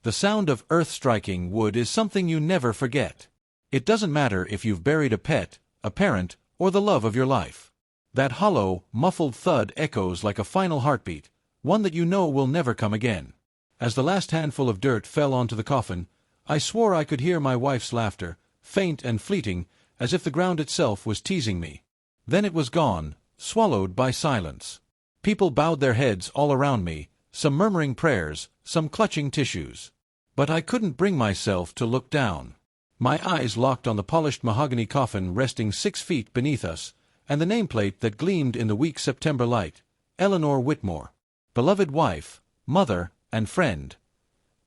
The sound of earth striking wood is something you never forget. It doesn't matter if you've buried a pet, a parent, or the love of your life. That hollow, muffled thud echoes like a final heartbeat, one that you know will never come again. As the last handful of dirt fell onto the coffin, I swore I could hear my wife's laughter, faint and fleeting, as if the ground itself was teasing me. Then it was gone, swallowed by silence. People bowed their heads all around me, some murmuring prayers, some clutching tissues. But I couldn't bring myself to look down. My eyes locked on the polished mahogany coffin resting 6 feet beneath us, and the nameplate that gleamed in the weak September light, Eleanor Whitmore. Beloved wife, mother, and friend.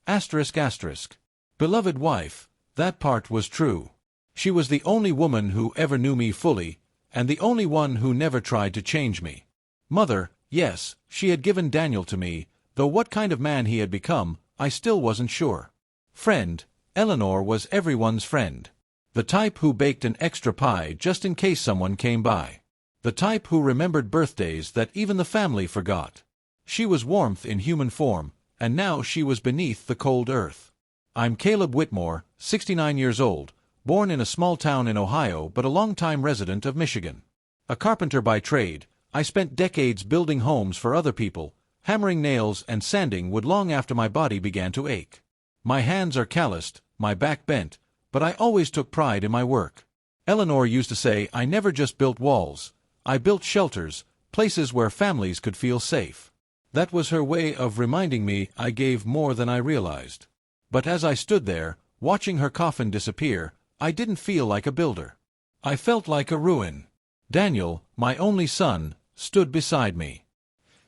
***. Beloved wife, that part was true. She was the only woman who ever knew me fully, and the only one who never tried to change me. Mother, yes, she had given Daniel to me, though what kind of man he had become, I still wasn't sure. Friend, Eleanor was everyone's friend. The type who baked an extra pie just in case someone came by. The type who remembered birthdays that even the family forgot. She was warmth in human form, and now she was beneath the cold earth. I'm Caleb Whitmore, 69 years old, born in a small town in Ohio but a long-time resident of Michigan. A carpenter by trade, I spent decades building homes for other people, hammering nails and sanding wood long after my body began to ache. My hands are calloused, my back bent, but I always took pride in my work. Eleanor used to say I never just built walls, I built shelters, places where families could feel safe. That was her way of reminding me I gave more than I realized. But as I stood there, watching her coffin disappear, I didn't feel like a builder. I felt like a ruin. Daniel, my only son, stood beside me.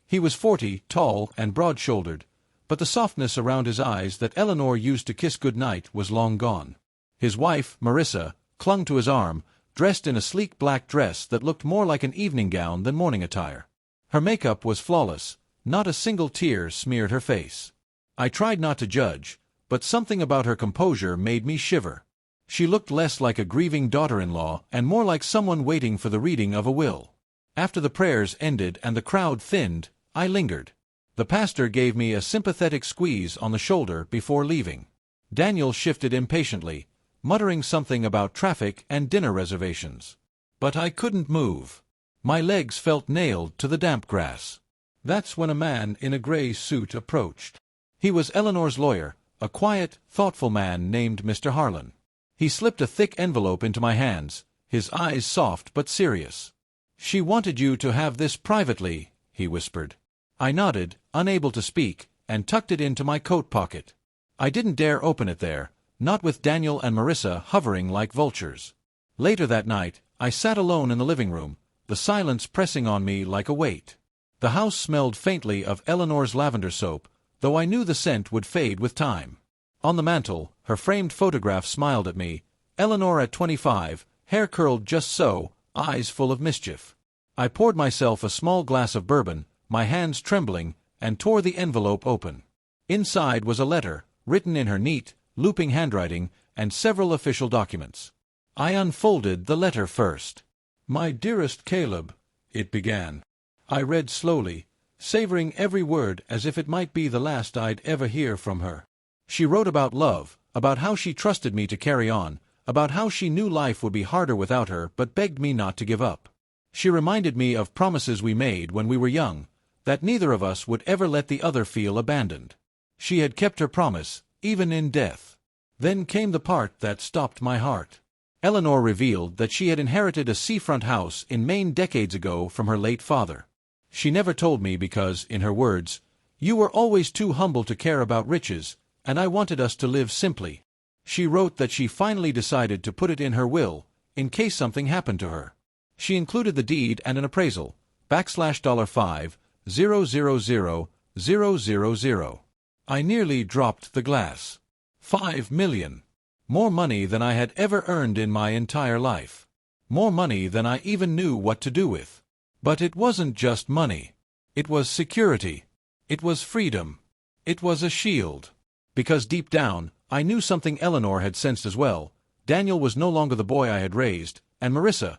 He was 40, tall and broad-shouldered, but the softness around his eyes that Eleanor used to kiss goodnight was long gone. His wife, Marissa, clung to his arm, dressed in a sleek black dress that looked more like an evening gown than morning attire. Her makeup was flawless, not a single tear smeared her face. I tried not to judge, but something about her composure made me shiver. She looked less like a grieving daughter-in-law and more like someone waiting for the reading of a will. After the prayers ended and the crowd thinned, I lingered. The pastor gave me a sympathetic squeeze on the shoulder before leaving. Daniel shifted impatiently, muttering something about traffic and dinner reservations. But I couldn't move. My legs felt nailed to the damp grass. That's when a man in a gray suit approached. He was Eleanor's lawyer, a quiet, thoughtful man named Mr. Harlan. He slipped a thick envelope into my hands, his eyes soft but serious. "She wanted you to have this privately," he whispered. I nodded, unable to speak, and tucked it into my coat pocket. I didn't dare open it there, not with Daniel and Marissa hovering like vultures. Later that night, I sat alone in the living room, the silence pressing on me like a weight. The house smelled faintly of Eleanor's lavender soap, though I knew the scent would fade with time. On the mantel, her framed photograph smiled at me, Eleanor at 25, hair curled just so, eyes full of mischief. I poured myself a small glass of bourbon, my hands trembling, and tore the envelope open. Inside was a letter, written in her neat, looping handwriting, and several official documents. I unfolded the letter first. "My dearest Caleb," it began. I read slowly, savoring every word as if it might be the last I'd ever hear from her. She wrote about love, about how she trusted me to carry on, about how she knew life would be harder without her but begged me not to give up. She reminded me of promises we made when we were young, that neither of us would ever let the other feel abandoned. She had kept her promise, even in death. Then came the part that stopped my heart. Eleanor revealed that she had inherited a seafront house in Maine decades ago from her late father. She never told me because, in her words, "You were always too humble to care about riches, and I wanted us to live simply." She wrote that she finally decided to put it in her will, in case something happened to her. She included the deed and an appraisal, $5,000,000,000. I nearly dropped the glass. $5 million. More money than I had ever earned in my entire life. More money than I even knew what to do with. But it wasn't just money. It was security. It was freedom. It was a shield. Because deep down, I knew something Eleanor had sensed as well. Daniel was no longer the boy I had raised, and Marissa,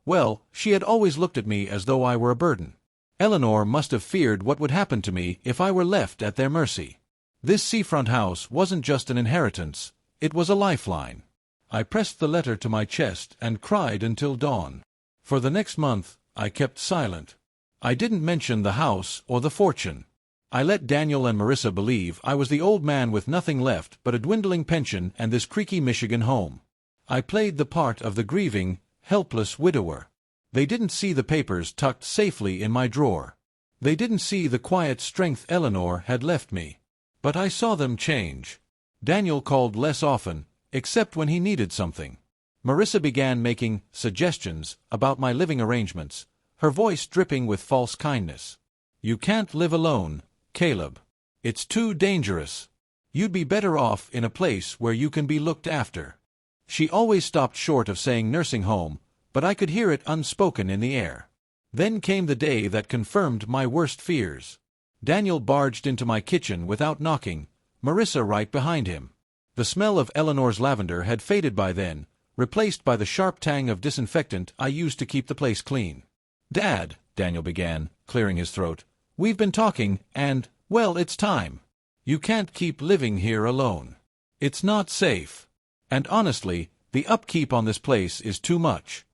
well, she had always looked at me as though I were a burden. Eleanor must have feared what would happen to me if I were left at their mercy. This seafront house wasn't just an inheritance, it was a lifeline. I pressed the letter to my chest and cried until dawn. For the next month, I kept silent. I didn't mention the house or the fortune. I let Daniel and Marissa believe I was the old man with nothing left but a dwindling pension and this creaky Michigan home. I played the part of the grieving, helpless widower. They didn't see the papers tucked safely in my drawer. They didn't see the quiet strength Eleanor had left me. But I saw them change. Daniel called less often, except when he needed something. Marissa began making suggestions about my living arrangements, her voice dripping with false kindness. "You can't live alone, Caleb. It's too dangerous. You'd be better off in a place where you can be looked after." She always stopped short of saying nursing home, but I could hear it unspoken in the air. Then came the day that confirmed my worst fears. Daniel barged into my kitchen without knocking, Marissa right behind him. The smell of Eleanor's lavender had faded by then, replaced by the sharp tang of disinfectant I used to keep the place clean. "Dad," Daniel began, clearing his throat, "we've been talking, and, well, it's time. You can't keep living here alone. It's not safe. And honestly, the upkeep on this place is too much."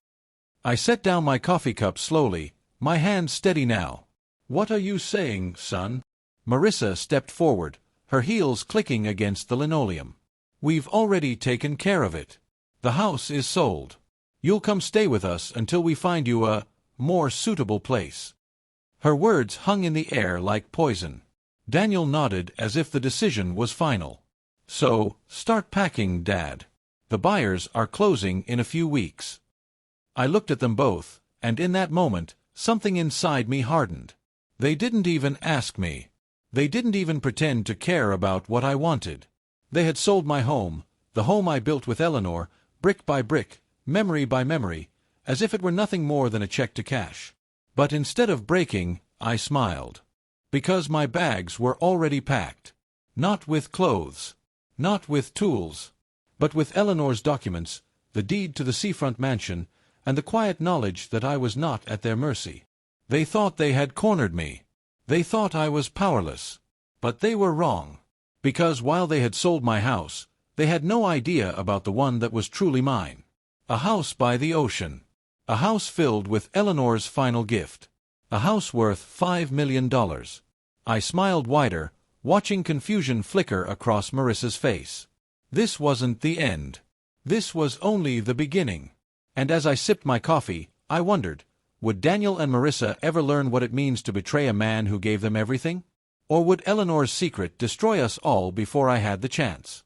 I set down my coffee cup slowly, my hand steady now. "What are you saying, son?" Marissa stepped forward, her heels clicking against the linoleum. "We've already taken care of it. The house is sold. You'll come stay with us until we find you a more suitable place." Her words hung in the air like poison. Daniel nodded as if the decision was final. "So, start packing, Dad. The buyers are closing in a few weeks." I looked at them both, and in that moment, something inside me hardened. They didn't even ask me. They didn't even pretend to care about what I wanted. They had sold my home, the home I built with Eleanor, brick by brick, memory by memory, as if it were nothing more than a check to cash. But instead of breaking, I smiled. Because my bags were already packed. Not with clothes. Not with tools. But with Eleanor's documents, the deed to the seafront mansion, and the quiet knowledge that I was not at their mercy. They thought they had cornered me. They thought I was powerless. But they were wrong. Because while they had sold my house, they had no idea about the one that was truly mine. A house by the ocean. A house filled with Eleanor's final gift. A house worth $5 million. I smiled wider, watching confusion flicker across Marissa's face. This wasn't the end. This was only the beginning. And as I sipped my coffee, I wondered, would Daniel and Marissa ever learn what it means to betray a man who gave them everything? Or would Eleanor's secret destroy us all before I had the chance?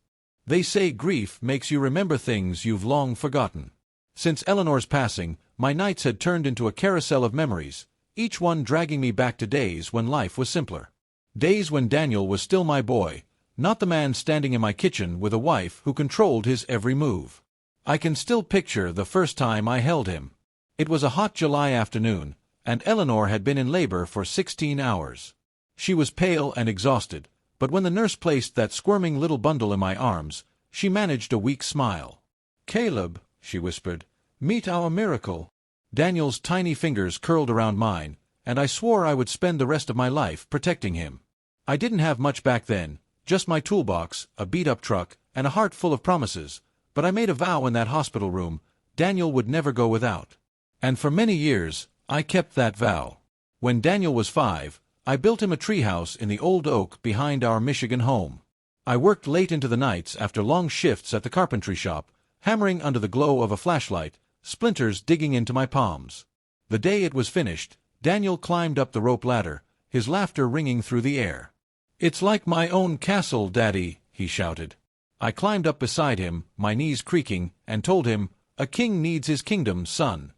They say grief makes you remember things you've long forgotten. Since Eleanor's passing, my nights had turned into a carousel of memories, each one dragging me back to days when life was simpler. Days when Daniel was still my boy, not the man standing in my kitchen with a wife who controlled his every move. I can still picture the first time I held him. It was a hot July afternoon, and Eleanor had been in labor for 16 hours. She was pale and exhausted, but when the nurse placed that squirming little bundle in my arms, she managed a weak smile. "Caleb," she whispered, "meet our miracle." Daniel's tiny fingers curled around mine, and I swore I would spend the rest of my life protecting him. I didn't have much back then, just my toolbox, a beat-up truck, and a heart full of promises, but I made a vow in that hospital room, Daniel would never go without. And for many years, I kept that vow. When Daniel was 5, I built him a treehouse in the old oak behind our Michigan home. I worked late into the nights after long shifts at the carpentry shop, hammering under the glow of a flashlight, splinters digging into my palms. The day it was finished, Daniel climbed up the rope ladder, his laughter ringing through the air. "It's like my own castle, Daddy," he shouted. I climbed up beside him, my knees creaking, and told him, "A king needs his kingdom, son."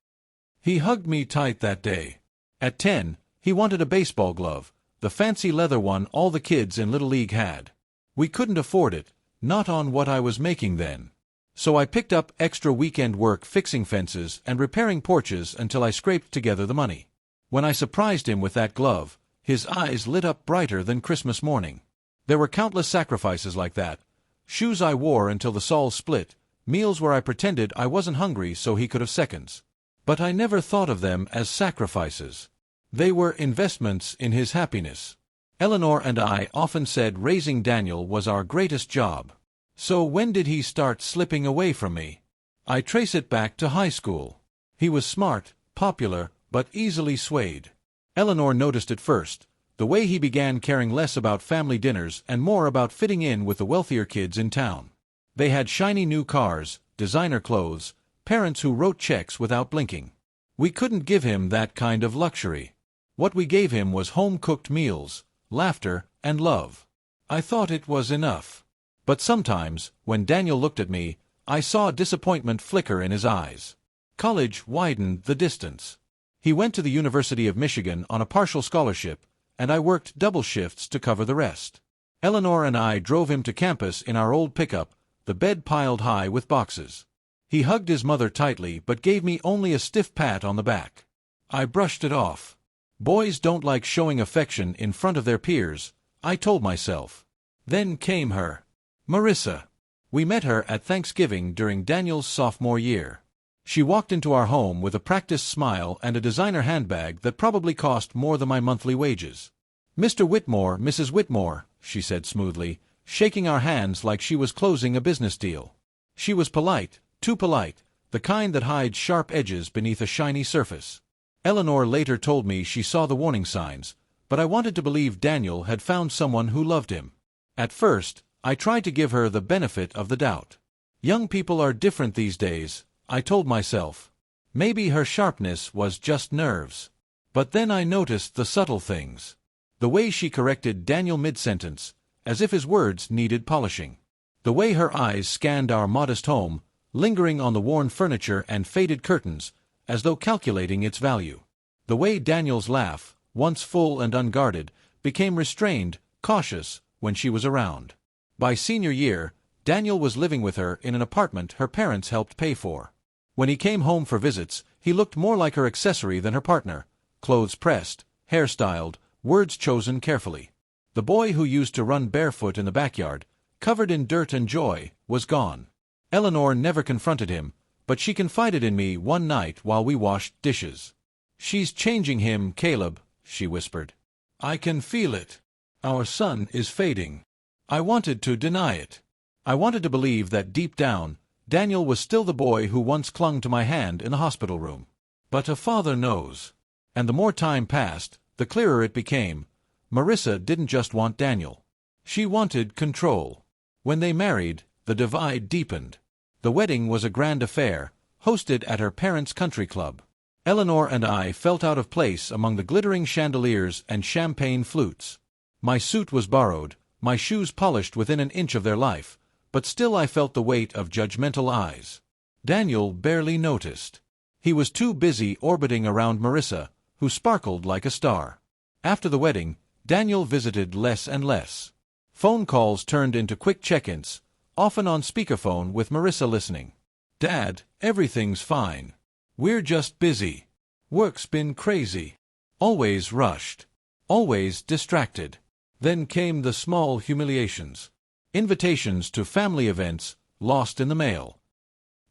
He hugged me tight that day. At 10, he wanted a baseball glove, the fancy leather one all the kids in Little League had. We couldn't afford it, not on what I was making then. So I picked up extra weekend work fixing fences and repairing porches until I scraped together the money. When I surprised him with that glove, his eyes lit up brighter than Christmas morning. There were countless sacrifices like that. Shoes I wore until the soles split, meals where I pretended I wasn't hungry so he could have seconds. But I never thought of them as sacrifices. They were investments in his happiness. Eleanor and I often said raising Daniel was our greatest job. So when did he start slipping away from me? I trace it back to high school. He was smart, popular, but easily swayed. Eleanor noticed it first, the way he began caring less about family dinners and more about fitting in with the wealthier kids in town. They had shiny new cars, designer clothes, parents who wrote checks without blinking. We couldn't give him that kind of luxury. What we gave him was home-cooked meals, laughter, and love. I thought it was enough. But sometimes, when Daniel looked at me, I saw disappointment flicker in his eyes. College widened the distance. He went to the University of Michigan on a partial scholarship, and I worked double shifts to cover the rest. Eleanor and I drove him to campus in our old pickup, the bed piled high with boxes. He hugged his mother tightly but gave me only a stiff pat on the back. I brushed it off. Boys don't like showing affection in front of their peers, I told myself. Then came her. Marissa. We met her at Thanksgiving during Daniel's sophomore year. She walked into our home with a practiced smile and a designer handbag that probably cost more than my monthly wages. "Mr. Whitmore, Mrs. Whitmore," she said smoothly, shaking our hands like she was closing a business deal. She was polite, too polite, the kind that hides sharp edges beneath a shiny surface. Eleanor later told me she saw the warning signs, but I wanted to believe Daniel had found someone who loved him. At first, I tried to give her the benefit of the doubt. Young people are different these days, I told myself. Maybe her sharpness was just nerves. But then I noticed the subtle things. The way she corrected Daniel mid-sentence, as if his words needed polishing. The way her eyes scanned our modest home, lingering on the worn furniture and faded curtains, as though calculating its value. The way Daniel's laugh, once full and unguarded, became restrained, cautious, when she was around. By senior year, Daniel was living with her in an apartment her parents helped pay for. When he came home for visits, he looked more like her accessory than her partner, clothes pressed, hair styled, words chosen carefully. The boy who used to run barefoot in the backyard, covered in dirt and joy, was gone. Eleanor never confronted him, but she confided in me one night while we washed dishes. "She's changing him, Caleb," she whispered. "I can feel it. Our son is fading." I wanted to deny it. I wanted to believe that deep down, Daniel was still the boy who once clung to my hand in the hospital room. But a father knows. And the more time passed, the clearer it became. Marissa didn't just want Daniel. She wanted control. When they married, the divide deepened. The wedding was a grand affair, hosted at her parents' country club. Eleanor and I felt out of place among the glittering chandeliers and champagne flutes. My suit was borrowed, my shoes polished within an inch of their life, but still I felt the weight of judgmental eyes. Daniel barely noticed. He was too busy orbiting around Marissa, who sparkled like a star. After the wedding, Daniel visited less and less. Phone calls turned into quick check-ins, often on speakerphone with Marissa listening. "Dad, everything's fine. We're just busy. Work's been crazy. Always rushed. Always distracted." Then came the small humiliations. Invitations to family events, lost in the mail.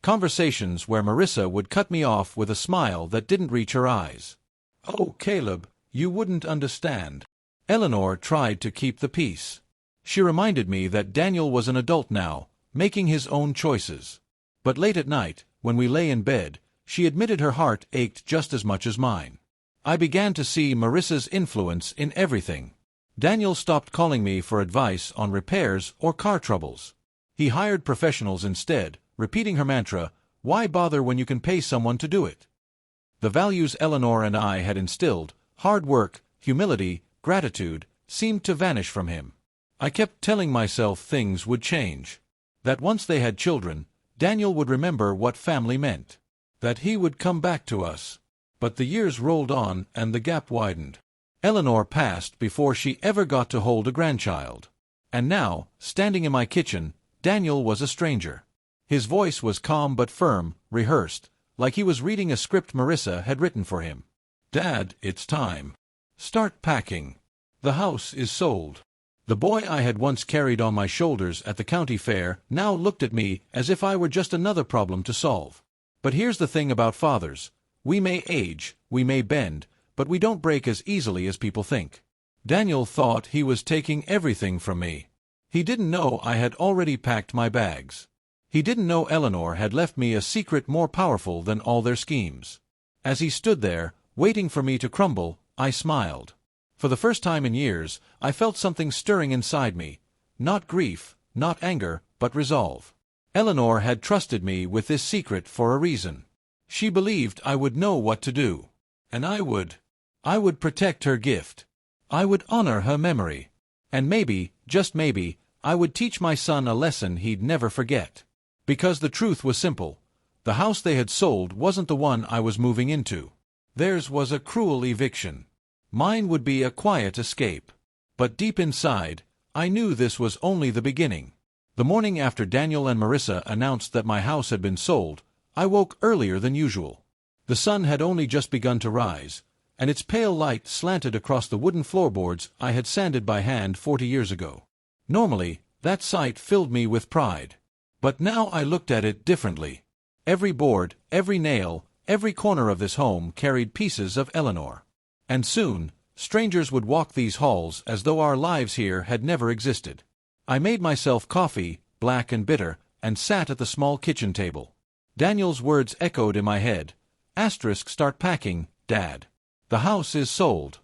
Conversations where Marissa would cut me off with a smile that didn't reach her eyes. "Oh, Caleb, you wouldn't understand." Eleanor tried to keep the peace. She reminded me that Daniel was an adult now, making his own choices. But late at night, when we lay in bed, she admitted her heart ached just as much as mine. I began to see Marissa's influence in everything. Daniel stopped calling me for advice on repairs or car troubles. He hired professionals instead, repeating her mantra, "Why bother when you can pay someone to do it?" The values Eleanor and I had instilled, hard work, humility, gratitude, seemed to vanish from him. I kept telling myself things would change. That once they had children, Daniel would remember what family meant. That he would come back to us. But the years rolled on and the gap widened. Eleanor passed before she ever got to hold a grandchild. And now, standing in my kitchen, Daniel was a stranger. His voice was calm but firm, rehearsed, like he was reading a script Marissa had written for him. "Dad, it's time. Start packing. The house is sold." The boy I had once carried on my shoulders at the county fair now looked at me as if I were just another problem to solve. But here's the thing about fathers. We may age, we may bend, but we don't break as easily as people think. Daniel thought he was taking everything from me. He didn't know I had already packed my bags. He didn't know Eleanor had left me a secret more powerful than all their schemes. As he stood there, waiting for me to crumble, I smiled. For the first time in years, I felt something stirring inside me. Not grief, not anger, but resolve. Eleanor had trusted me with this secret for a reason. She believed I would know what to do. And I would. I would protect her gift. I would honor her memory. And maybe, just maybe, I would teach my son a lesson he'd never forget. Because the truth was simple. The house they had sold wasn't the one I was moving into. Theirs was a cruel eviction. Mine would be a quiet escape. But deep inside, I knew this was only the beginning. The morning after Daniel and Marissa announced that my house had been sold, I woke earlier than usual. The sun had only just begun to rise, and its pale light slanted across the wooden floorboards I had sanded by hand 40 years ago. Normally, that sight filled me with pride. But now I looked at it differently. Every board, every nail, every corner of this home carried pieces of Eleanor. And soon, strangers would walk these halls as though our lives here had never existed. I made myself coffee, black and bitter, and sat at the small kitchen table. Daniel's words echoed in my head. Asterisk, start packing, Dad. The house is sold.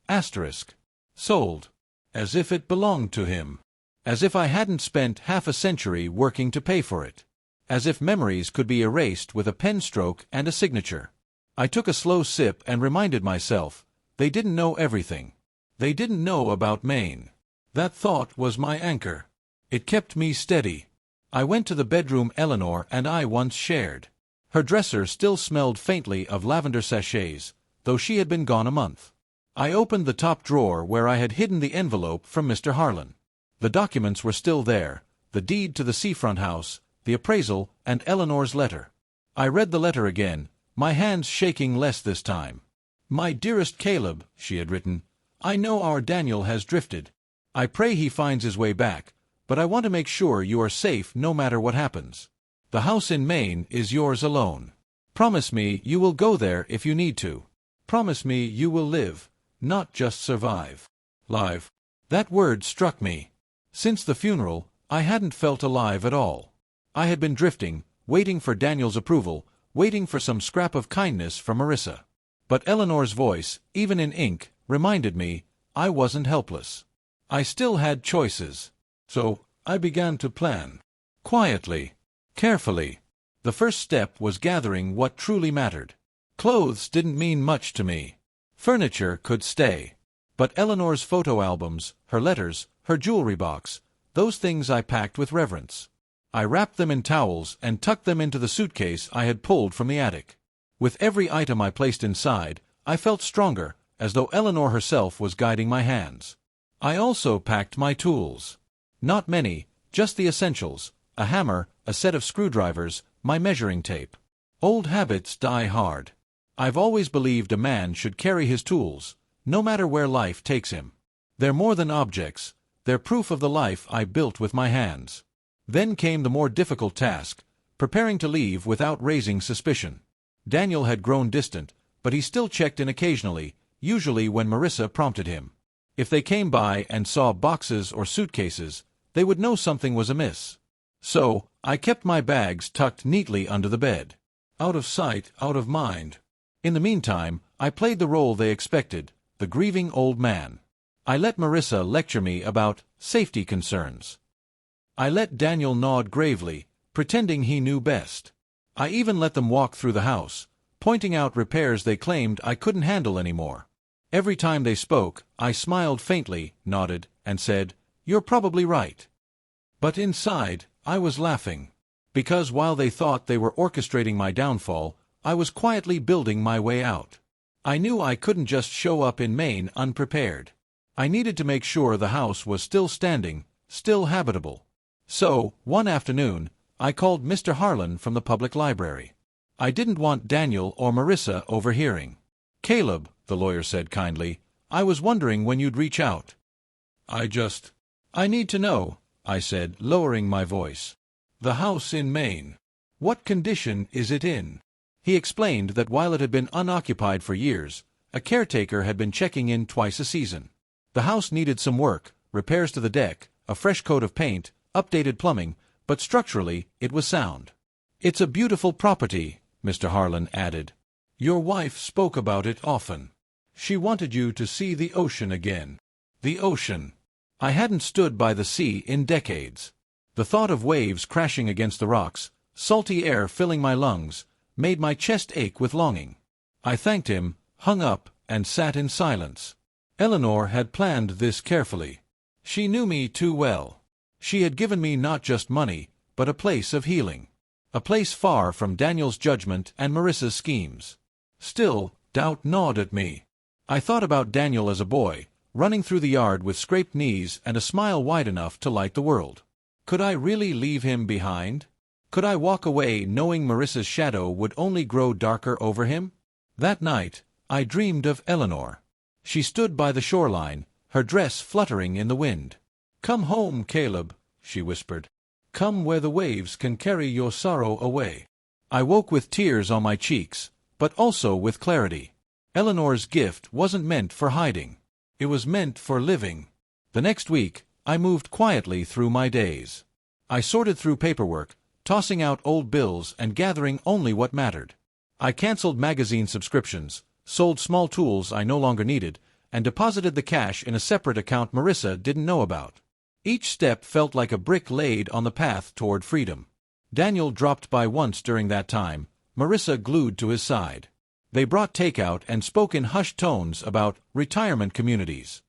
Asterisk. Sold. As if it belonged to him. As if I hadn't spent half a century working to pay for it. As if memories could be erased with a pen stroke and a signature. I took a slow sip and reminded myself, they didn't know everything. They didn't know about Maine. That thought was my anchor. It kept me steady. I went to the bedroom Eleanor and I once shared. Her dresser still smelled faintly of lavender sachets, though she had been gone a month. I opened the top drawer where I had hidden the envelope from Mr. Harlan. The documents were still there, the deed to the Seafront house, the appraisal, and Eleanor's letter. I read the letter again, my hands shaking less this time. My dearest Caleb, she had written, I know our Daniel has drifted. I pray he finds his way back, but I want to make sure you are safe no matter what happens. The house in Maine is yours alone. Promise me you will go there if you need to. Promise me you will live, not just survive. Live. That word struck me. Since the funeral, I hadn't felt alive at all. I had been drifting, waiting for Daniel's approval, waiting for some scrap of kindness from Marissa. But Eleanor's voice, even in ink, reminded me I wasn't helpless. I still had choices. So, I began to plan. Quietly. Carefully. The first step was gathering what truly mattered. Clothes didn't mean much to me. Furniture could stay. But Eleanor's photo albums, her letters, her jewelry box, those things I packed with reverence. I wrapped them in towels and tucked them into the suitcase I had pulled from the attic. With every item I placed inside, I felt stronger, as though Eleanor herself was guiding my hands. I also packed my tools. Not many, just the essentials, a hammer, a set of screwdrivers, my measuring tape. Old habits die hard. I've always believed a man should carry his tools, no matter where life takes him. They're more than objects, they're proof of the life I built with my hands. Then came the more difficult task, preparing to leave without raising suspicion. Daniel had grown distant, but he still checked in occasionally, usually when Marissa prompted him. If they came by and saw boxes or suitcases, they would know something was amiss. So, I kept my bags tucked neatly under the bed. Out of sight, out of mind. In the meantime, I played the role they expected, the grieving old man. I let Marissa lecture me about safety concerns. I let Daniel nod gravely, pretending he knew best. I even let them walk through the house, pointing out repairs they claimed I couldn't handle anymore. Every time they spoke, I smiled faintly, nodded, and said, "You're probably right." But inside, I was laughing. Because while they thought they were orchestrating my downfall, I was quietly building my way out. I knew I couldn't just show up in Maine unprepared. I needed to make sure the house was still standing, still habitable. So, one afternoon, I called Mr. Harlan from the public library. I didn't want Daniel or Marissa overhearing. "Caleb," the lawyer said kindly, "I was wondering when you'd reach out." I need to know," I said, lowering my voice. "The house in Maine. What condition is it in?" He explained that while it had been unoccupied for years, a caretaker had been checking in twice a season. The house needed some work, repairs to the deck, a fresh coat of paint, updated plumbing, but structurally, it was sound. "It's a beautiful property," Mr. Harlan added. "Your wife spoke about it often. She wanted you to see the ocean again." The ocean. I hadn't stood by the sea in decades. The thought of waves crashing against the rocks, salty air filling my lungs, made my chest ache with longing. I thanked him, hung up, and sat in silence. Eleanor had planned this carefully. She knew me too well. She had given me not just money, but a place of healing. A place far from Daniel's judgment and Marissa's schemes. Still, doubt gnawed at me. I thought about Daniel as a boy, running through the yard with scraped knees and a smile wide enough to light the world. Could I really leave him behind? Could I walk away knowing Marissa's shadow would only grow darker over him? That night, I dreamed of Eleanor. She stood by the shoreline, her dress fluttering in the wind. "Come home, Caleb," she whispered. "Come where the waves can carry your sorrow away." I woke with tears on my cheeks, but also with clarity. Eleanor's gift wasn't meant for hiding. It was meant for living. The next week, I moved quietly through my days. I sorted through paperwork, tossing out old bills and gathering only what mattered. I canceled magazine subscriptions, sold small tools I no longer needed, and deposited the cash in a separate account Marissa didn't know about. Each step felt like a brick laid on the path toward freedom. Daniel dropped by once during that time, Marissa glued to his side. They brought takeout and spoke in hushed tones about retirement communities.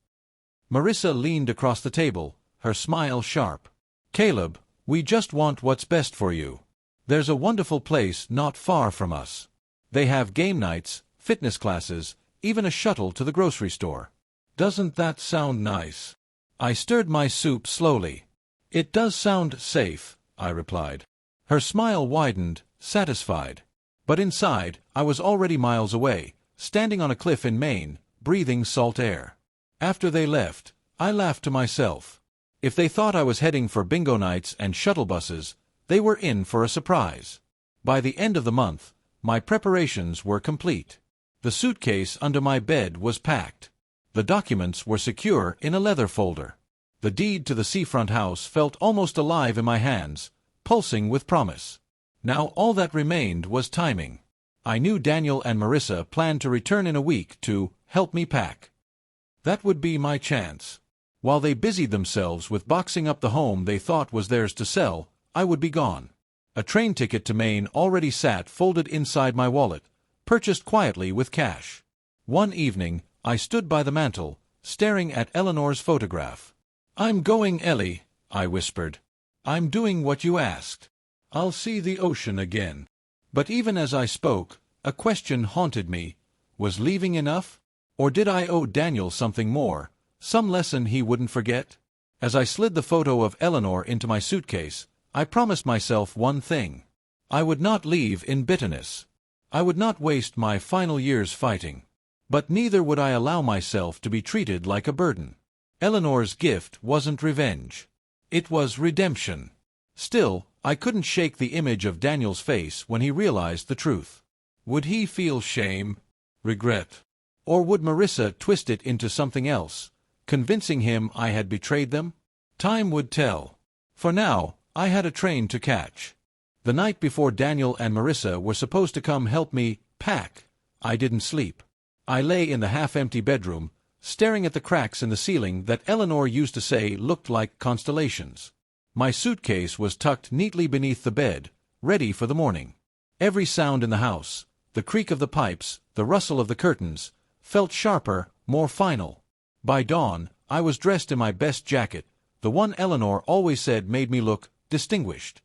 Marissa leaned across the table, her smile sharp. "Caleb, we just want what's best for you. There's a wonderful place not far from us. They have game nights, fitness classes, even a shuttle to the grocery store. Doesn't that sound nice?" I stirred my soup slowly. "It does sound safe," I replied. Her smile widened, satisfied. But inside, I was already miles away, standing on a cliff in Maine, breathing salt air. After they left, I laughed to myself. If they thought I was heading for bingo nights and shuttle buses, they were in for a surprise. By the end of the month, my preparations were complete. The suitcase under my bed was packed. The documents were secure in a leather folder. The deed to the Seafront house felt almost alive in my hands, pulsing with promise. Now all that remained was timing. I knew Daniel and Marissa planned to return in a week to help me pack. That would be my chance. While they busied themselves with boxing up the home they thought was theirs to sell, I would be gone. A train ticket to Maine already sat folded inside my wallet, purchased quietly with cash. One evening, I stood by the mantel, staring at Eleanor's photograph. "I'm going, Ellie," I whispered. "I'm doing what you asked. I'll see the ocean again." But even as I spoke, a question haunted me. Was leaving enough? Or did I owe Daniel something more, some lesson he wouldn't forget? As I slid the photo of Eleanor into my suitcase, I promised myself one thing. I would not leave in bitterness. I would not waste my final years fighting. But neither would I allow myself to be treated like a burden. Eleanor's gift wasn't revenge. It was redemption. Still, I couldn't shake the image of Daniel's face when he realized the truth. Would he feel shame, regret? Or would Marissa twist it into something else, convincing him I had betrayed them? Time would tell. For now, I had a train to catch. The night before Daniel and Marissa were supposed to come help me pack, I didn't sleep. I lay in the half-empty bedroom, staring at the cracks in the ceiling that Eleanor used to say looked like constellations. My suitcase was tucked neatly beneath the bed, ready for the morning. Every sound in the house, the creak of the pipes, the rustle of the curtains, felt sharper, more final. By dawn, I was dressed in my best jacket, the one Eleanor always said made me look distinguished.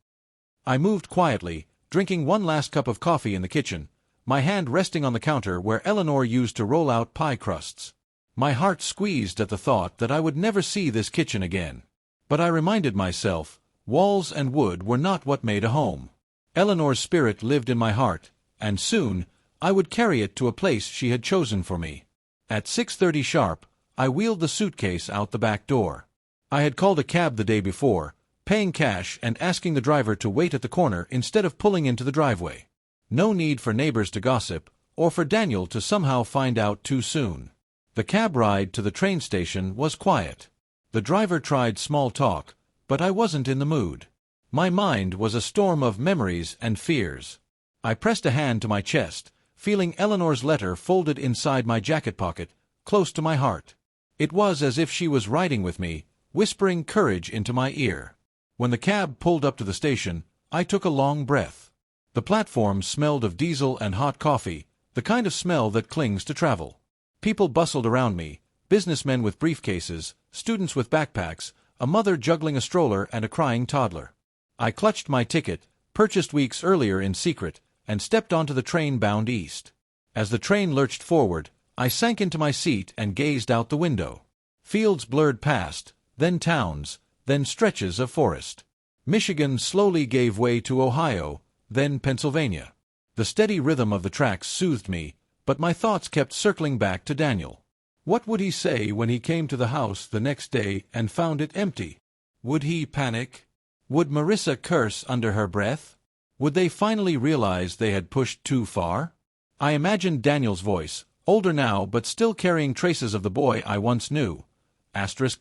I moved quietly, drinking one last cup of coffee in the kitchen, my hand resting on the counter where Eleanor used to roll out pie crusts. My heart squeezed at the thought that I would never see this kitchen again. But I reminded myself, walls and wood were not what made a home. Eleanor's spirit lived in my heart, and soon, I would carry it to a place she had chosen for me. At 6:30 sharp, I wheeled the suitcase out the back door. I had called a cab the day before, paying cash and asking the driver to wait at the corner instead of pulling into the driveway. No need for neighbors to gossip, or for Daniel to somehow find out too soon. The cab ride to the train station was quiet. The driver tried small talk, but I wasn't in the mood. My mind was a storm of memories and fears. I pressed a hand to my chest, feeling Eleanor's letter folded inside my jacket pocket, close to my heart. It was as if she was riding with me, whispering courage into my ear. When the cab pulled up to the station, I took a long breath. The platform smelled of diesel and hot coffee, the kind of smell that clings to travel. People bustled around me, businessmen with briefcases, students with backpacks, a mother juggling a stroller and a crying toddler. I clutched my ticket, purchased weeks earlier in secret, and stepped onto the train bound east. As the train lurched forward, I sank into my seat and gazed out the window. Fields blurred past, then towns, then stretches of forest. Michigan slowly gave way to Ohio, then Pennsylvania. The steady rhythm of the tracks soothed me, but my thoughts kept circling back to Daniel. What would he say when he came to the house the next day and found it empty? Would he panic? Would Marissa curse under her breath? Would they finally realize they had pushed too far? I imagined Daniel's voice, older now but still carrying traces of the boy I once knew.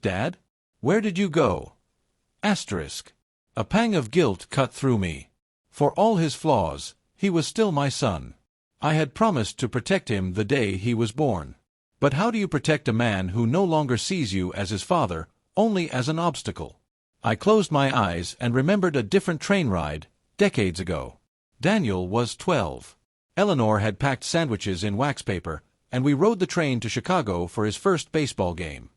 Dad? Where did you go? A pang of guilt cut through me. For all his flaws, he was still my son. I had promised to protect him the day he was born. But how do you protect a man who no longer sees you as his father, only as an obstacle? I closed my eyes and remembered a different train ride, decades ago. Daniel was 12. Eleanor had packed sandwiches in wax paper, and we rode the train to Chicago for his first baseball game.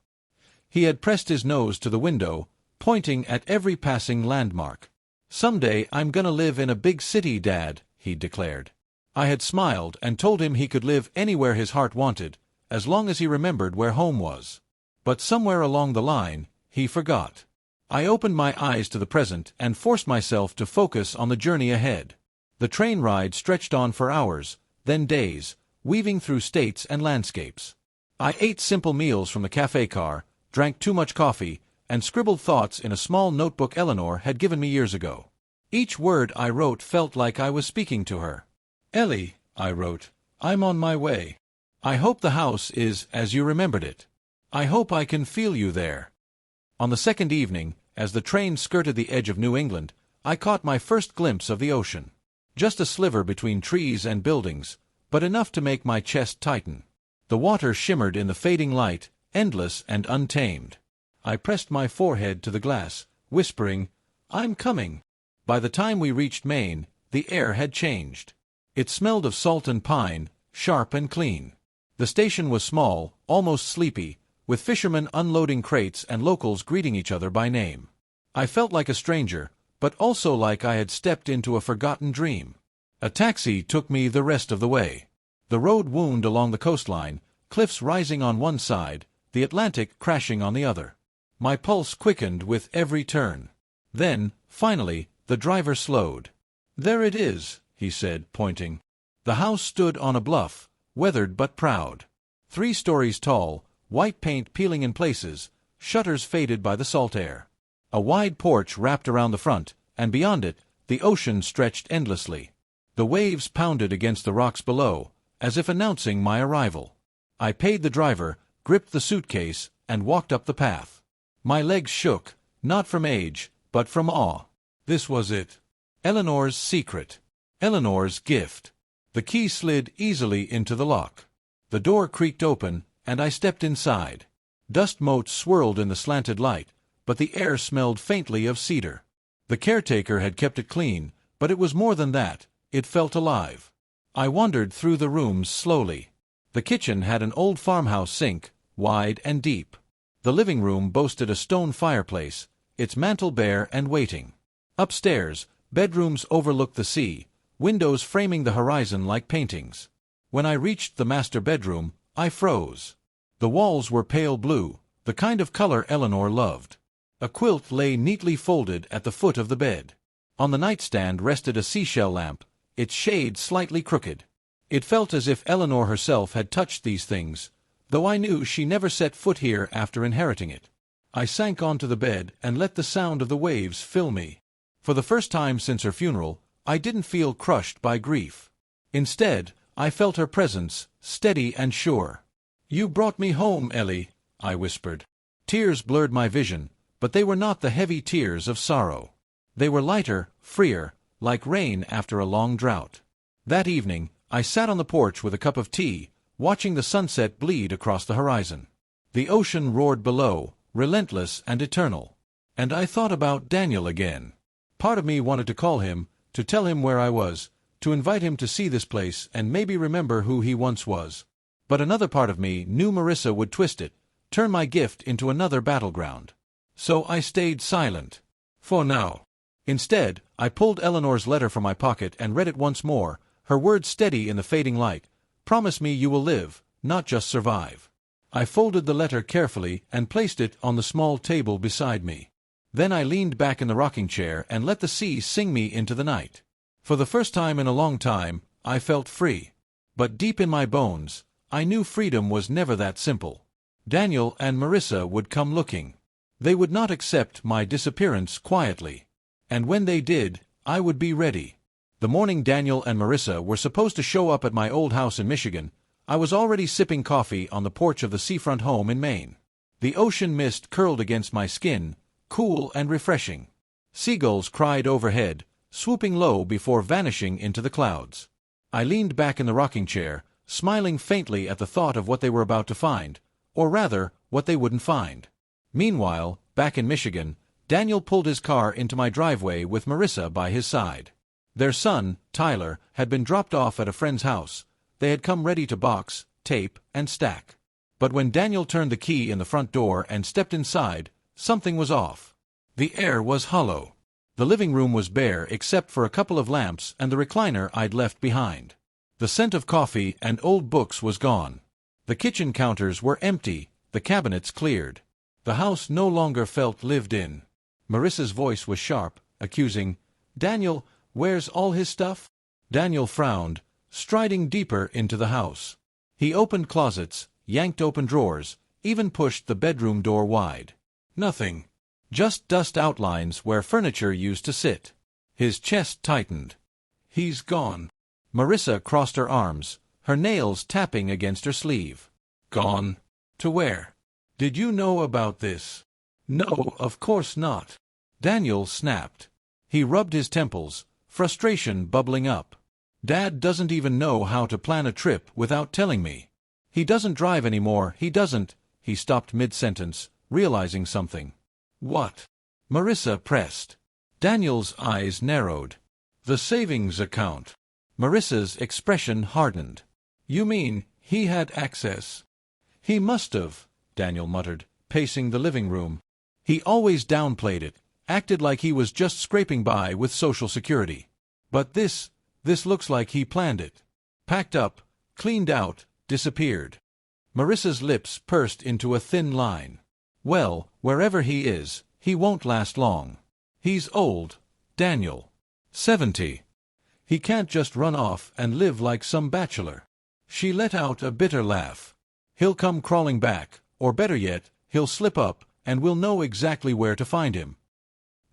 He had pressed his nose to the window, pointing at every passing landmark. "Someday I'm gonna live in a big city, Dad," he declared. I had smiled and told him he could live anywhere his heart wanted, as long as he remembered where home was. But somewhere along the line, he forgot. I opened my eyes to the present and forced myself to focus on the journey ahead. The train ride stretched on for hours, then days, weaving through states and landscapes. I ate simple meals from the cafe car, drank too much coffee, and scribbled thoughts in a small notebook Eleanor had given me years ago. Each word I wrote felt like I was speaking to her. "Ellie," I wrote, "I'm on my way. I hope the house is as you remembered it. I hope I can feel you there." On the second evening, as the train skirted the edge of New England, I caught my first glimpse of the ocean. Just a sliver between trees and buildings, but enough to make my chest tighten. The water shimmered in the fading light, endless and untamed. I pressed my forehead to the glass, whispering, "I'm coming." By the time we reached Maine, the air had changed. It smelled of salt and pine, sharp and clean. The station was small, almost sleepy, with fishermen unloading crates and locals greeting each other by name. I felt like a stranger, but also like I had stepped into a forgotten dream. A taxi took me the rest of the way. The road wound along the coastline, cliffs rising on one side, the Atlantic crashing on the other. My pulse quickened with every turn. Then, finally, the driver slowed. "There it is," he said, pointing. The house stood on a bluff, weathered but proud. 3 stories tall, white paint peeling in places, shutters faded by the salt air. A wide porch wrapped around the front, and beyond it, the ocean stretched endlessly. The waves pounded against the rocks below, as if announcing my arrival. I paid the driver, gripped the suitcase, and walked up the path. My legs shook, not from age, but from awe. This was it. Eleanor's secret. Eleanor's gift. The key slid easily into the lock. The door creaked open, and I stepped inside. Dust motes swirled in the slanted light, but the air smelled faintly of cedar. The caretaker had kept it clean, but it was more than that. It felt alive. I wandered through the rooms slowly. The kitchen had an old farmhouse sink, wide and deep. The living room boasted a stone fireplace, its mantel bare and waiting. Upstairs, bedrooms overlooked the sea, windows framing the horizon like paintings. When I reached the master bedroom, I froze. The walls were pale blue, the kind of color Eleanor loved. A quilt lay neatly folded at the foot of the bed. On the nightstand rested a seashell lamp, its shade slightly crooked. It felt as if Eleanor herself had touched these things, though I knew she never set foot here after inheriting it. I sank onto the bed and let the sound of the waves fill me. For the first time since her funeral, I didn't feel crushed by grief. Instead, I felt her presence, steady and sure. "You brought me home, Ellie," I whispered. Tears blurred my vision, but they were not the heavy tears of sorrow. They were lighter, freer, like rain after a long drought. That evening, I sat on the porch with a cup of tea, watching the sunset bleed across the horizon. The ocean roared below, relentless and eternal. And I thought about Daniel again. Part of me wanted to call him, to tell him where I was, to invite him to see this place and maybe remember who he once was. But another part of me knew Marissa would twist it, turn my gift into another battleground. So I stayed silent. For now. Instead, I pulled Eleanor's letter from my pocket and read it once more, her words steady in the fading light. "Promise me you will live, not just survive." I folded the letter carefully and placed it on the small table beside me. Then I leaned back in the rocking chair and let the sea sing me into the night. For the first time in a long time, I felt free. But deep in my bones, I knew freedom was never that simple. Daniel and Marissa would come looking. They would not accept my disappearance quietly. And when they did, I would be ready. The morning Daniel and Marissa were supposed to show up at my old house in Michigan, I was already sipping coffee on the porch of the Seafront home in Maine. The ocean mist curled against my skin, cool and refreshing. Seagulls cried overhead, swooping low before vanishing into the clouds. I leaned back in the rocking chair, smiling faintly at the thought of what they were about to find, or rather, what they wouldn't find. Meanwhile, back in Michigan, Daniel pulled his car into my driveway with Marissa by his side. Their son, Tyler, had been dropped off at a friend's house. They had come ready to box, tape, and stack. But when Daniel turned the key in the front door and stepped inside, something was off. The air was hollow. The living room was bare except for a couple of lamps and the recliner I'd left behind. The scent of coffee and old books was gone. The kitchen counters were empty, the cabinets cleared. The house no longer felt lived in. Marissa's voice was sharp, accusing, "Daniel, where's all his stuff?" Daniel frowned, striding deeper into the house. He opened closets, yanked open drawers, even pushed the bedroom door wide. Nothing. Just dust outlines where furniture used to sit. His chest tightened. "He's gone." Marissa crossed her arms, her nails tapping against her sleeve. "Gone? To where? Did you know about this?" "No, of course not." Daniel snapped. He rubbed his temples, frustration bubbling up. "Dad doesn't even know how to plan a trip without telling me. He doesn't drive anymore, he doesn't—" He stopped mid-sentence, realizing something. "What?" Marissa pressed. Daniel's eyes narrowed. "The savings account." Marissa's expression hardened. "You mean he had access?" "He must have," Daniel muttered, pacing the living room. "He always downplayed it, acted like he was just scraping by with Social Security. But this looks like he planned it. Packed up, cleaned out, disappeared." Marissa's lips pursed into a thin line. "Well, wherever he is, he won't last long. He's old, Daniel. 70. He can't just run off and live like some bachelor." She let out a bitter laugh. "He'll come crawling back, or better yet, he'll slip up, and we'll know exactly where to find him."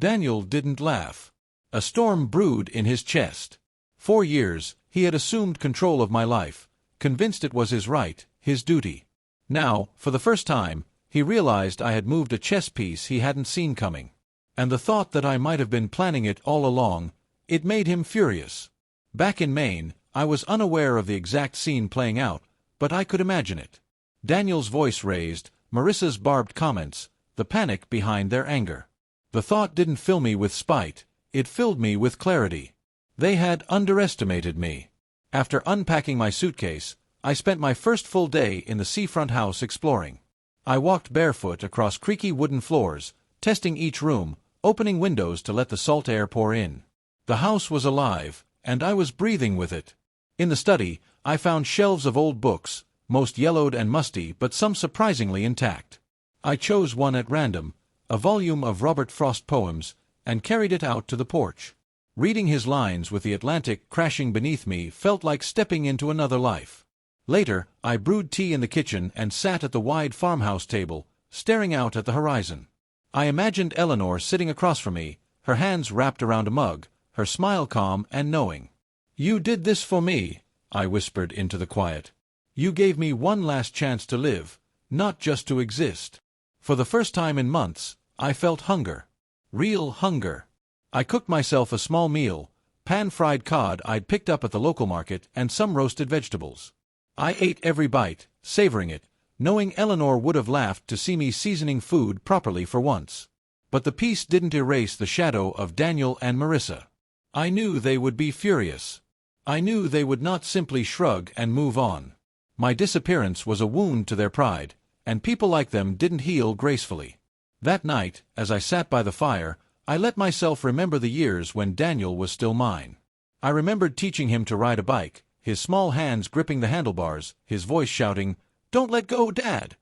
Daniel didn't laugh. A storm brewed in his chest. 4 years, he had assumed control of my life, convinced it was his right, his duty. Now, for the first time, he realized I had moved a chess piece he hadn't seen coming. And the thought that I might have been planning it all along, it made him furious. Back in Maine, I was unaware of the exact scene playing out, but I could imagine it. Daniel's voice raised, Marissa's barbed comments, the panic behind their anger. The thought didn't fill me with spite, it filled me with clarity. They had underestimated me. After unpacking my suitcase, I spent my first full day in the Seafront house exploring. I walked barefoot across creaky wooden floors, testing each room, opening windows to let the salt air pour in. The house was alive, and I was breathing with it. In the study, I found shelves of old books, most yellowed and musty but some surprisingly intact. I chose one at random, a volume of Robert Frost poems, and carried it out to the porch. Reading his lines with the Atlantic crashing beneath me felt like stepping into another life. Later, I brewed tea in the kitchen and sat at the wide farmhouse table, staring out at the horizon. I imagined Eleanor sitting across from me, her hands wrapped around a mug, her smile calm and knowing. "You did this for me," I whispered into the quiet. You gave me one last chance to live, not just to exist. For the first time in months, I felt hunger. Real hunger. I cooked myself a small meal, pan-fried cod I'd picked up at the local market and some roasted vegetables. I ate every bite, savoring it, knowing Eleanor would have laughed to see me seasoning food properly for once. But the peace didn't erase the shadow of Daniel and Marissa. I knew they would be furious. I knew they would not simply shrug and move on. My disappearance was a wound to their pride, and people like them didn't heal gracefully. That night, as I sat by the fire, I let myself remember the years when Daniel was still mine. I remembered teaching him to ride a bike, his small hands gripping the handlebars, his voice shouting, "Don't let go, Dad!"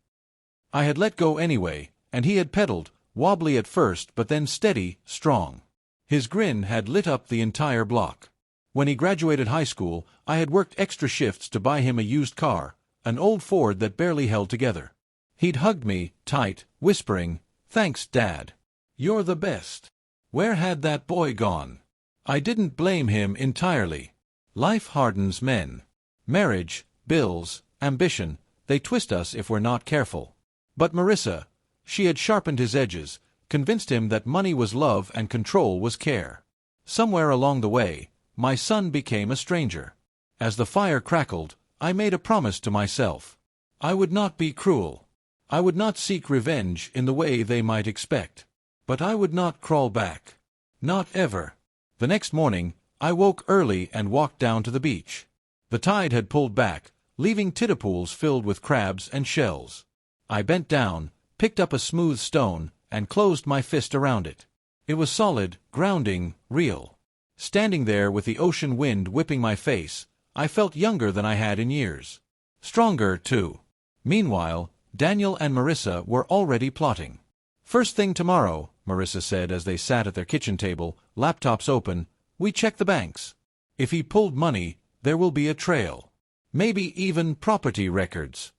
I had let go anyway, and he had pedaled, wobbly at first but then steady, strong. His grin had lit up the entire block. When he graduated high school, I had worked extra shifts to buy him a used car, an old Ford that barely held together. He'd hugged me, tight, whispering, "Thanks, Dad. You're the best." Where had that boy gone? I didn't blame him entirely. Life hardens men. Marriage, bills, ambition, they twist us if we're not careful. But Marissa, she had sharpened his edges, convinced him that money was love and control was care. Somewhere along the way, my son became a stranger. As the fire crackled, I made a promise to myself. I would not be cruel. I would not seek revenge in the way they might expect. But I would not crawl back. Not ever. The next morning, I woke early and walked down to the beach. The tide had pulled back, leaving tidipools filled with crabs and shells. I bent down, picked up a smooth stone, and closed my fist around it. It was solid, grounding, real. Standing there with the ocean wind whipping my face, I felt younger than I had in years. Stronger, too. Meanwhile, Daniel and Marissa were already plotting. "First thing tomorrow," Marissa said as they sat at their kitchen table, laptops open, "we check the banks. If he pulled money, there will be a trail. Maybe even property records."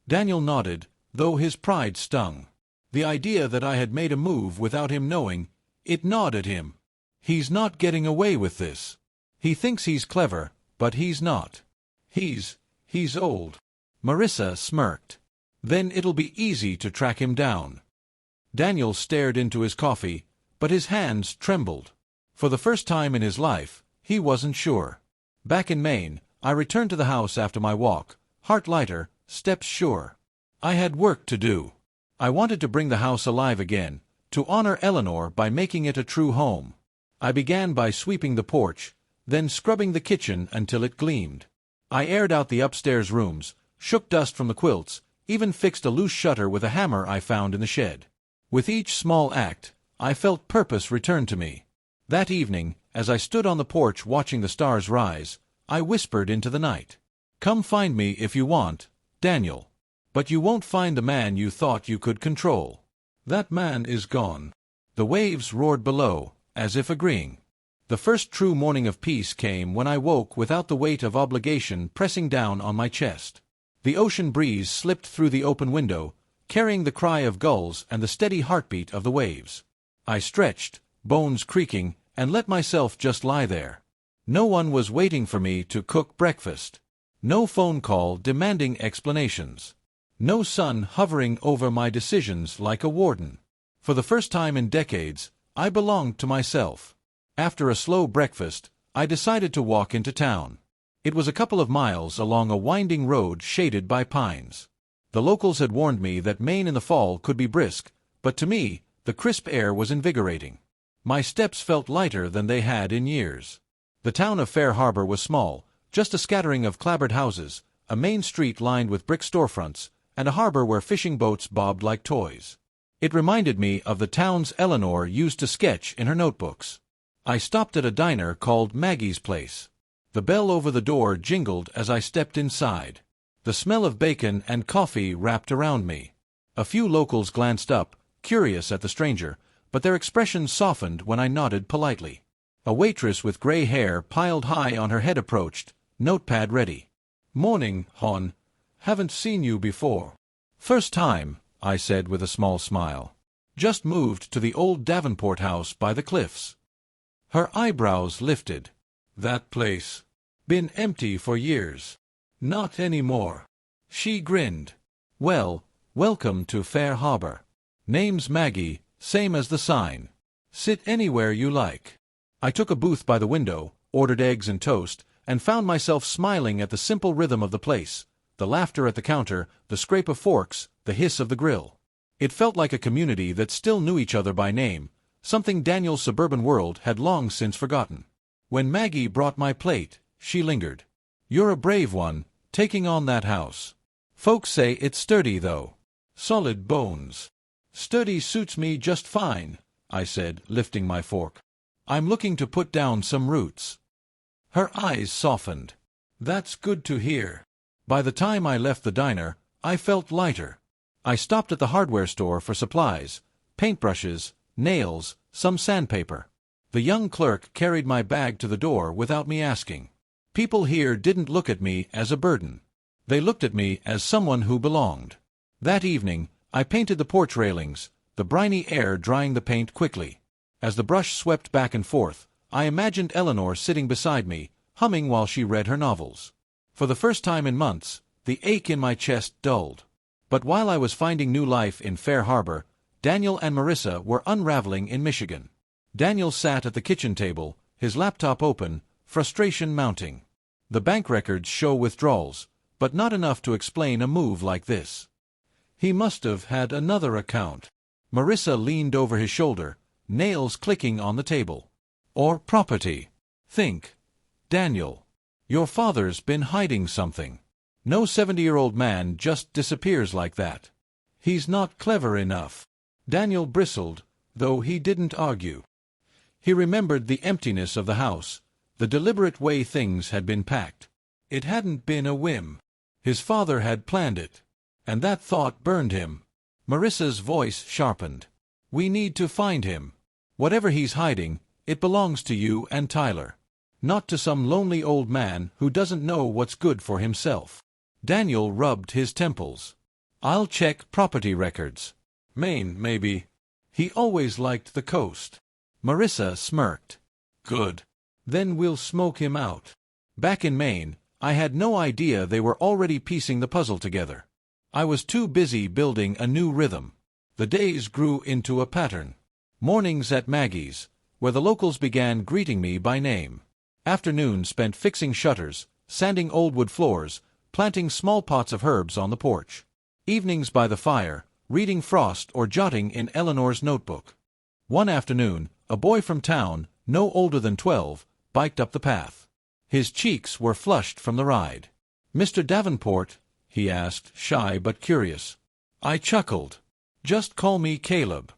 Daniel nodded, though his pride stung. The idea that I had made a move without him knowing, it gnawed at him. He's not getting away with this. He thinks he's clever, but he's not. He's old. Marissa smirked. Then it'll be easy to track him down. Daniel stared into his coffee, but his hands trembled. For the first time in his life, he wasn't sure. Back in Maine, I returned to the house after my walk, heart lighter, steps sure. I had work to do. I wanted to bring the house alive again, to honor Eleanor by making it a true home. I began by sweeping the porch, then scrubbing the kitchen until it gleamed. I aired out the upstairs rooms, shook dust from the quilts, even fixed a loose shutter with a hammer I found in the shed. With each small act, I felt purpose return to me. That evening, as I stood on the porch watching the stars rise, I whispered into the night, "Come find me if you want, Daniel. But you won't find the man you thought you could control. That man is gone." The waves roared below, as if agreeing. The first true morning of peace came when I woke without the weight of obligation pressing down on my chest. The ocean breeze slipped through the open window, carrying the cry of gulls and the steady heartbeat of the waves. I stretched, bones creaking, and let myself just lie there. No one was waiting for me to cook breakfast. No phone call demanding explanations. No sun hovering over my decisions like a warden. For the first time in decades, I belonged to myself. After a slow breakfast, I decided to walk into town. It was a couple of miles along a winding road shaded by pines. The locals had warned me that Maine in the fall could be brisk, but to me, the crisp air was invigorating. My steps felt lighter than they had in years. The town of Fair Harbor was small, just a scattering of clapboard houses, a main street lined with brick storefronts, and a harbor where fishing boats bobbed like toys. It reminded me of the towns Eleanor used to sketch in her notebooks. I stopped at a diner called Maggie's Place. The bell over the door jingled as I stepped inside. The smell of bacon and coffee wrapped around me. A few locals glanced up, curious at the stranger, but their expressions softened when I nodded politely. A waitress with gray hair piled high on her head approached, notepad ready. "Morning, hon. Haven't seen you before." "First time," I said with a small smile. "Just moved to the old Davenport house by the cliffs." Her eyebrows lifted. "That place. Been empty for years." "Not anymore." She grinned. Well, welcome to Fair Harbor. Name's Maggie, same as the sign. Sit anywhere you like. I took a booth by the window, ordered eggs and toast, and found myself smiling at the simple rhythm of the place, the laughter at the counter, the scrape of forks, the hiss of the grill. It felt like a community that still knew each other by name, something Daniel's suburban world had long since forgotten. When Maggie brought my plate, she lingered. You're a brave one, taking on that house. Folks say it's sturdy, though. Solid bones. Sturdy suits me just fine, I said, lifting my fork. I'm looking to put down some roots. Her eyes softened. That's good to hear. By the time I left the diner, I felt lighter. I stopped at the hardware store for supplies, paintbrushes, nails, some sandpaper. The young clerk carried my bag to the door without me asking. People here didn't look at me as a burden. They looked at me as someone who belonged. That evening, I painted the porch railings, the briny air drying the paint quickly. As the brush swept back and forth, I imagined Eleanor sitting beside me, humming while she read her novels. For the first time in months, the ache in my chest dulled. But while I was finding new life in Fair Harbor, Daniel and Marissa were unraveling in Michigan. Daniel sat at the kitchen table, his laptop open, frustration mounting. The bank records show withdrawals, but not enough to explain a move like this. He must have had another account. Marissa leaned over his shoulder, nails clicking on the table. Or property. Think. Daniel. Your father's been hiding something. No 70-year-old man just disappears like that. He's not clever enough. Daniel bristled, though he didn't argue. He remembered the emptiness of the house, the deliberate way things had been packed. It hadn't been a whim. His father had planned it. And that thought burned him. Marissa's voice sharpened. We need to find him. Whatever he's hiding, it belongs to you and Tyler. Not to some lonely old man who doesn't know what's good for himself. Daniel rubbed his temples. I'll check property records. Maine, maybe. He always liked the coast. Marissa smirked. Good. Then we'll smoke him out. Back in Maine, I had no idea they were already piecing the puzzle together. I was too busy building a new rhythm. The days grew into a pattern. Mornings at Maggie's, where the locals began greeting me by name. Afternoons spent fixing shutters, sanding old wood floors, planting small pots of herbs on the porch. Evenings by the fire, reading Frost or jotting in Eleanor's notebook. One afternoon, a boy from town, no older than 12, biked up the path. His cheeks were flushed from the ride. Mr. Davenport? He asked, shy but curious. I chuckled. Just call me Caleb.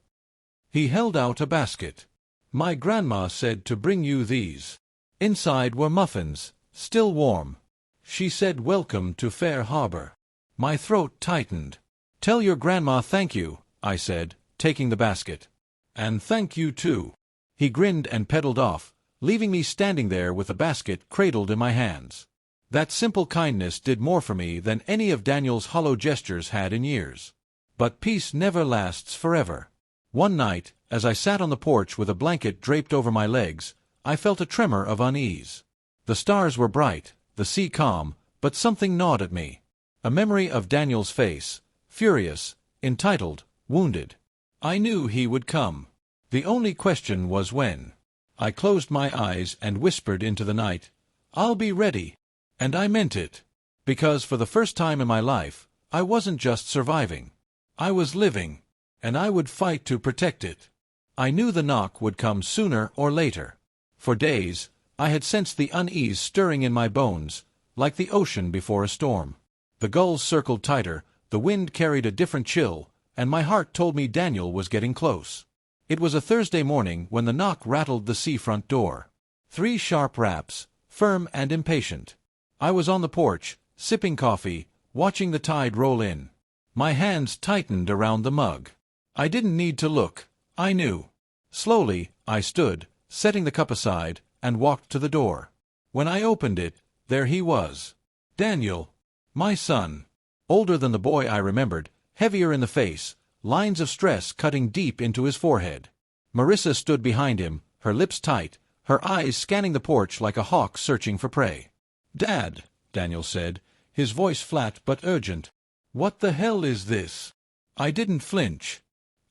He held out a basket. My grandma said to bring you these. Inside were muffins, still warm. She said welcome to Fair Harbor. My throat tightened. Tell your grandma thank you, I said, taking the basket. And thank you too. He grinned and pedaled off, leaving me standing there with the basket cradled in my hands. That simple kindness did more for me than any of Daniel's hollow gestures had in years. But peace never lasts forever. One night, as I sat on the porch with a blanket draped over my legs, I felt a tremor of unease. The stars were bright, the sea calm, but something gnawed at me. A memory of Daniel's face, furious, entitled, wounded. I knew he would come. The only question was when. I closed my eyes and whispered into the night, I'll be ready. And I meant it. Because for the first time in my life, I wasn't just surviving. I was living. And I would fight to protect it. I knew the knock would come sooner or later. For days, I had sensed the unease stirring in my bones, like the ocean before a storm. The gulls circled tighter, the wind carried a different chill, and my heart told me Daniel was getting close. It was a Thursday morning when the knock rattled the Seafront door. 3 sharp raps, firm and impatient. I was on the porch, sipping coffee, watching the tide roll in. My hands tightened around the mug. I didn't need to look. I knew. Slowly, I stood, setting the cup aside, and walked to the door. When I opened it, there he was. Daniel. My son. Older than the boy I remembered, heavier in the face, lines of stress cutting deep into his forehead. Marissa stood behind him, her lips tight, her eyes scanning the porch like a hawk searching for prey. Dad, Daniel said, his voice flat but urgent. "What the hell is this?" I didn't flinch.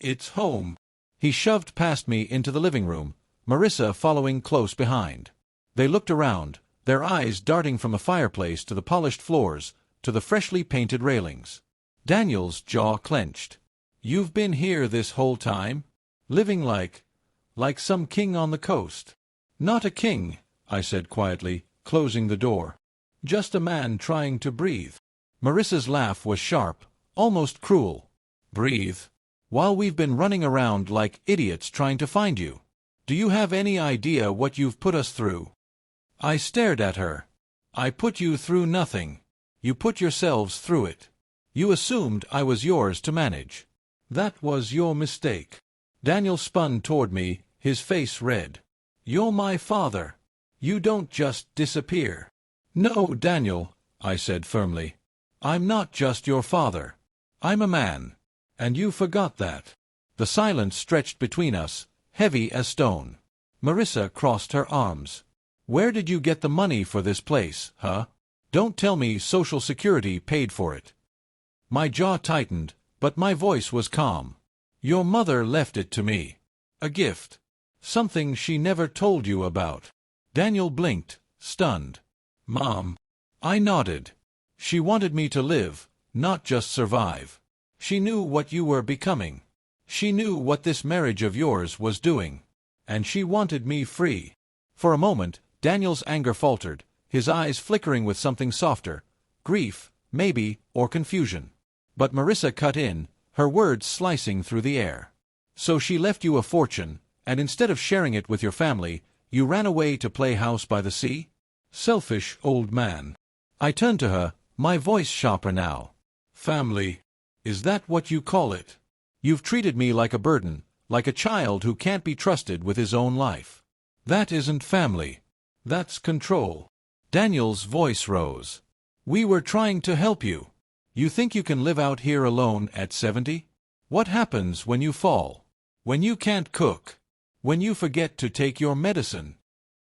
"It's home." He shoved past me into the living room, Marissa following close behind. They looked around, their eyes darting from the fireplace to the polished floors, to the freshly painted railings. Daniel's jaw clenched. "You've been here this whole time? Living like some king on the coast?" "Not a king," I said quietly, closing the door. "Just a man trying to breathe." Marissa's laugh was sharp, almost cruel. "Breathe? While we've been running around like idiots trying to find you. Do you have any idea what you've put us through?" I stared at her. "I put you through nothing. You put yourselves through it. You assumed I was yours to manage. That was your mistake." Daniel spun toward me, his face red. "You're my father. You don't just disappear." "No, Daniel," I said firmly. "I'm not just your father. I'm a man. And you forgot that." The silence stretched between us, heavy as stone. Marissa crossed her arms. "Where did you get the money for this place, huh? Don't tell me Social Security paid for it." My jaw tightened, but my voice was calm. "Your mother left it to me. A gift. Something she never told you about." Daniel blinked, stunned. "Mom." I nodded. "She wanted me to live, not just survive. She knew what you were becoming. She knew what this marriage of yours was doing. And she wanted me free." For a moment, Daniel's anger faltered, his eyes flickering with something softer, grief, maybe, or confusion. But Marissa cut in, her words slicing through the air. "So she left you a fortune, and instead of sharing it with your family, you ran away to play house by the sea? Selfish old man." I turned to her, my voice sharper now. "Family? Is that what you call it? You've treated me like a burden, like a child who can't be trusted with his own life. That isn't family. That's control." Daniel's voice rose. "We were trying to help you. You think you can live out here alone at 70? What happens when you fall? When you can't cook? When you forget to take your medicine?"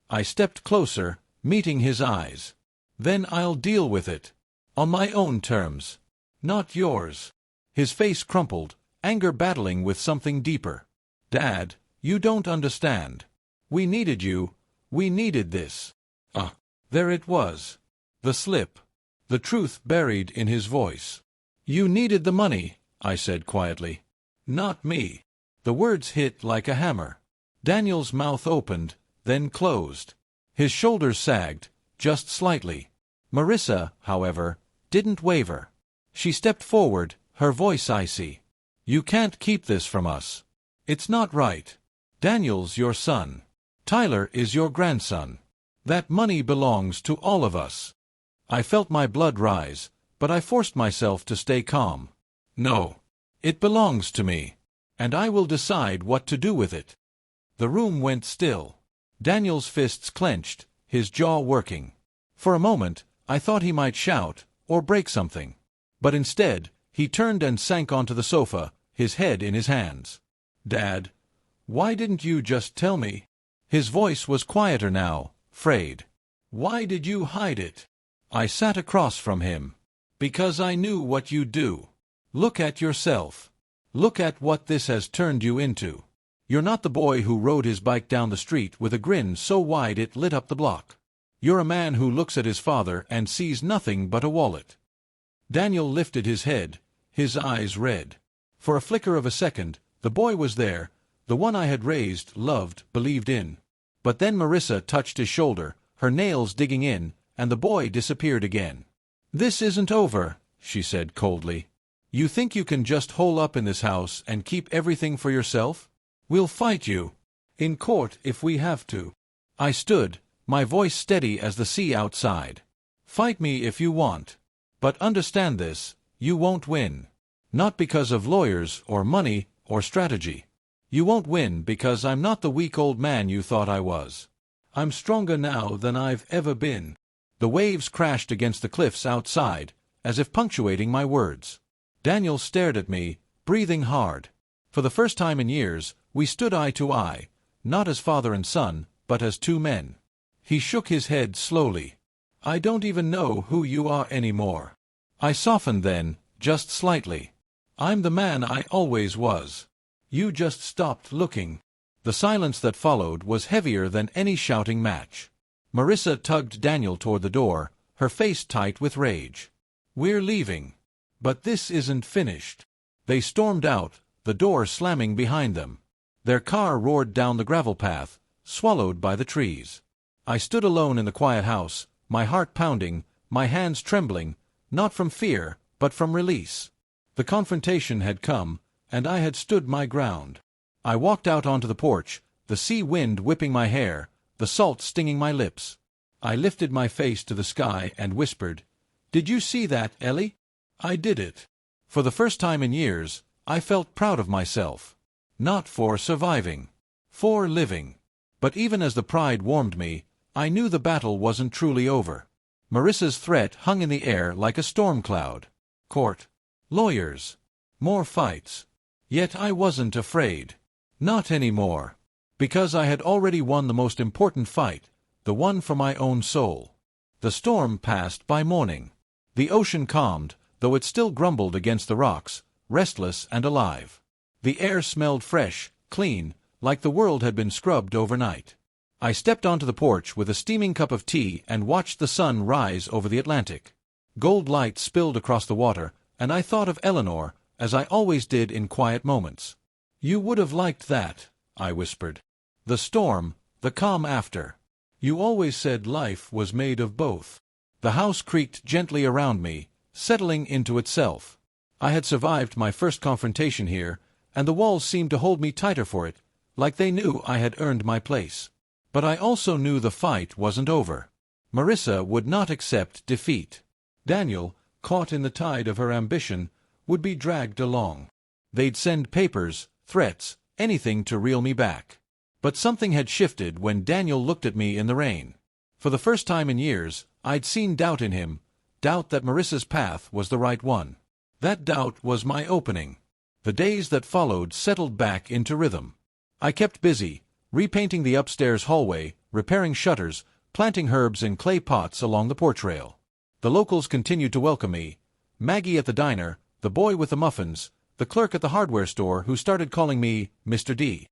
I stepped closer, meeting his eyes. "Then I'll deal with it. On my own terms. Not yours." His face crumpled, anger battling with something deeper. "Dad, you don't understand. We needed you. We needed this." There it was. The slip. The truth buried in his voice. "You needed the money," I said quietly. "Not me." The words hit like a hammer. Daniel's mouth opened, then closed. His shoulders sagged, just slightly. Marissa, however, didn't waver. She stepped forward, her voice icy. "You can't keep this from us. It's not right. Daniel's your son. Tyler is your grandson. That money belongs to all of us." I felt my blood rise, but I forced myself to stay calm. "No. It belongs to me. And I will decide what to do with it." The room went still. Daniel's fists clenched, his jaw working. For a moment, I thought he might shout, or break something. But instead, he turned and sank onto the sofa, his head in his hands. "Dad, why didn't you just tell me?" His voice was quieter now, frayed. "Why did you hide it?" I sat across from him. "Because I knew what you'd do. Look at yourself. Look at what this has turned you into. You're not the boy who rode his bike down the street with a grin so wide it lit up the block. You're a man who looks at his father and sees nothing but a wallet." Daniel lifted his head, his eyes red. For a flicker of a second, the boy was there, the one I had raised, loved, believed in. But then Marissa touched his shoulder, her nails digging in, and the boy disappeared again. "This isn't over," she said coldly. "You think you can just hole up in this house and keep everything for yourself? We'll fight you. In court if we have to." I stood, my voice steady as the sea outside. "Fight me if you want. But understand this, you won't win. Not because of lawyers or money or strategy. You won't win because I'm not the weak old man you thought I was. I'm stronger now than I've ever been." The waves crashed against the cliffs outside, as if punctuating my words. Daniel stared at me, breathing hard. For the first time in years, we stood eye to eye, not as father and son, but as two men. He shook his head slowly. I don't even know who you are anymore. I softened then, just slightly. I'm the man I always was. You just stopped looking. The silence that followed was heavier than any shouting match. Marissa tugged Daniel toward the door, her face tight with rage. We're leaving. But this isn't finished. They stormed out, the door slamming behind them. Their car roared down the gravel path, swallowed by the trees. I stood alone in the quiet house, my heart pounding, my hands trembling, not from fear, but from release. The confrontation had come, and I had stood my ground. I walked out onto the porch, the sea wind whipping my hair, the salt stinging my lips. I lifted my face to the sky and whispered, "Did you see that, Ellie? I did it." For the first time in years, I felt proud of myself. Not for surviving. For living. But even as the pride warmed me, I knew the battle wasn't truly over. Marissa's threat hung in the air like a storm cloud. Court. Lawyers. More fights. Yet I wasn't afraid. Not anymore. Because I had already won the most important fight, the one for my own soul. The storm passed by morning. The ocean calmed, though it still grumbled against the rocks, restless and alive. The air smelled fresh, clean, like the world had been scrubbed overnight. I stepped onto the porch with a steaming cup of tea and watched the sun rise over the Atlantic. Gold light spilled across the water, and I thought of Eleanor, as I always did in quiet moments. "You would have liked that," I whispered. "The storm, the calm after. You always said life was made of both." The house creaked gently around me, settling into itself. I had survived my first confrontation here, and the walls seemed to hold me tighter for it, like they knew I had earned my place. But I also knew the fight wasn't over. Marissa would not accept defeat. Daniel, caught in the tide of her ambition, would be dragged along. They'd send papers, threats, anything to reel me back. But something had shifted when Daniel looked at me in the rain. For the first time in years, I'd seen doubt in him, doubt that Marissa's path was the right one. That doubt was my opening. The days that followed settled back into rhythm. I kept busy, repainting the upstairs hallway, repairing shutters, planting herbs in clay pots along the porch rail. The locals continued to welcome me. Maggie at the diner, the boy with the muffins, the clerk at the hardware store who started calling me Mr. D.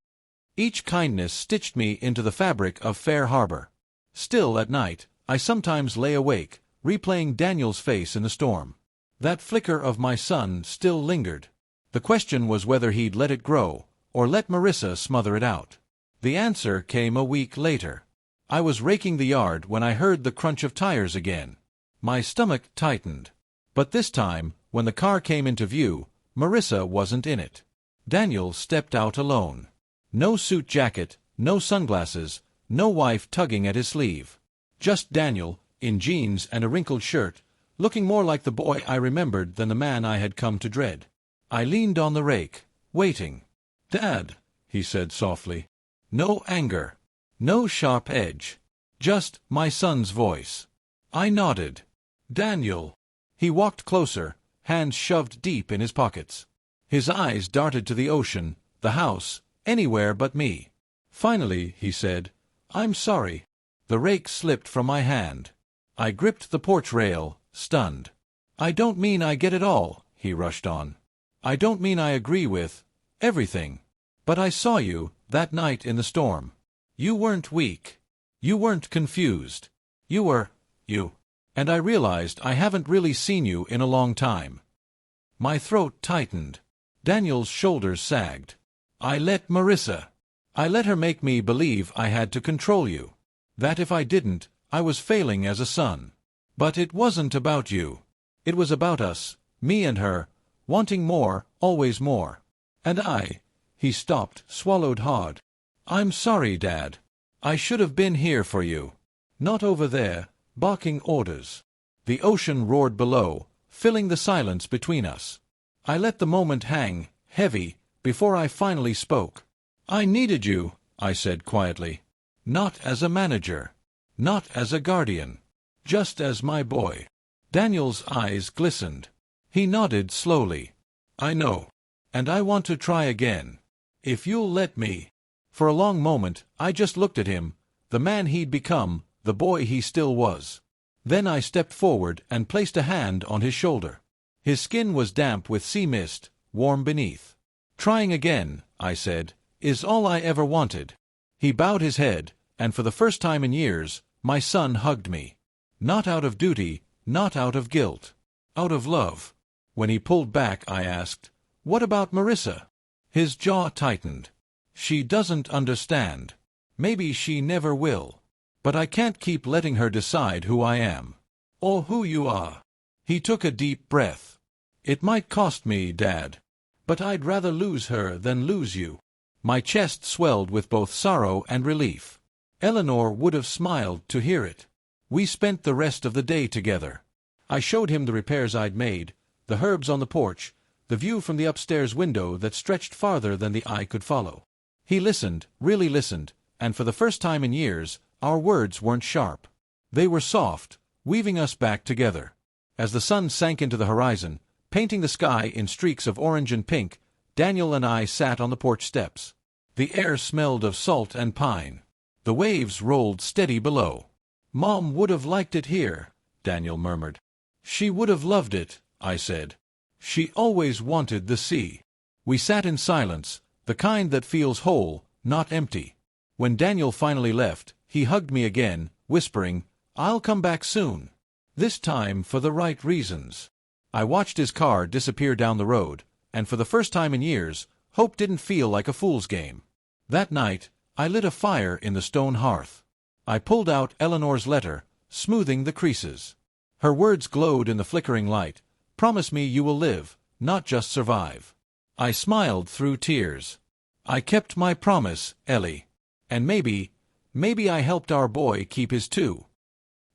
Each kindness stitched me into the fabric of Fair Harbor. Still, at night, I sometimes lay awake, replaying Daniel's face in the storm. That flicker of my sun still lingered. The question was whether he'd let it grow, or let Marissa smother it out. The answer came a week later. I was raking the yard when I heard the crunch of tires again. My stomach tightened. But this time, when the car came into view, Marissa wasn't in it. Daniel stepped out alone. No suit jacket, no sunglasses, no wife tugging at his sleeve. Just Daniel, in jeans and a wrinkled shirt, looking more like the boy I remembered than the man I had come to dread. I leaned on the rake, waiting. "Dad," he said softly. No anger. No sharp edge. Just my son's voice. I nodded. "Daniel." He walked closer, hands shoved deep in his pockets. His eyes darted to the ocean, the house, anywhere but me. Finally, he said, "I'm sorry." The rake slipped from my hand. I gripped the porch rail, stunned. "I don't mean I get it all," he rushed on. "I don't mean I agree with everything. But I saw you, that night in the storm. You weren't weak. You weren't confused. You were, you. And I realized I haven't really seen you in a long time." My throat tightened. Daniel's shoulders sagged. I let her make me believe I had to control you. That if I didn't, I was failing as a son. But it wasn't about you. It was about us, me and her, wanting more, always more. And he stopped, swallowed hard. "I'm sorry, Dad. I should have been here for you. Not over there, barking orders." The ocean roared below, filling the silence between us. I let the moment hang, heavy, before I finally spoke. "I needed you," I said quietly. "Not as a manager. Not as a guardian. Just as my boy." Daniel's eyes glistened. He nodded slowly. "I know. And I want to try again. If you'll let me." For a long moment, I just looked at him, the man he'd become, the boy he still was. Then I stepped forward and placed a hand on his shoulder. His skin was damp with sea mist, warm beneath. "Trying again," I said, "is all I ever wanted." He bowed his head, and for the first time in years, my son hugged me. Not out of duty, not out of guilt. Out of love. When he pulled back, I asked, "What about Marissa?" His jaw tightened. "She doesn't understand. Maybe she never will. But I can't keep letting her decide who I am. Or who you are." He took a deep breath. "It might cost me, Dad. But I'd rather lose her than lose you." My chest swelled with both sorrow and relief. Eleanor would have smiled to hear it. We spent the rest of the day together. I showed him the repairs I'd made, the herbs on the porch, the view from the upstairs window that stretched farther than the eye could follow. He listened, really listened, and for the first time in years, our words weren't sharp. They were soft, weaving us back together. As the sun sank into the horizon, painting the sky in streaks of orange and pink, Daniel and I sat on the porch steps. The air smelled of salt and pine. The waves rolled steady below. "Mom would have liked it here," Daniel murmured. "She would have loved it," I said. "She always wanted the sea." We sat in silence, the kind that feels whole, not empty. When Daniel finally left, he hugged me again, whispering, "I'll come back soon. This time for the right reasons." I watched his car disappear down the road, and for the first time in years, hope didn't feel like a fool's game. That night, I lit a fire in the stone hearth. I pulled out Eleanor's letter, smoothing the creases. Her words glowed in the flickering light. "Promise me you will live, not just survive." I smiled through tears. "I kept my promise, Ellie. And maybe I helped our boy keep his too."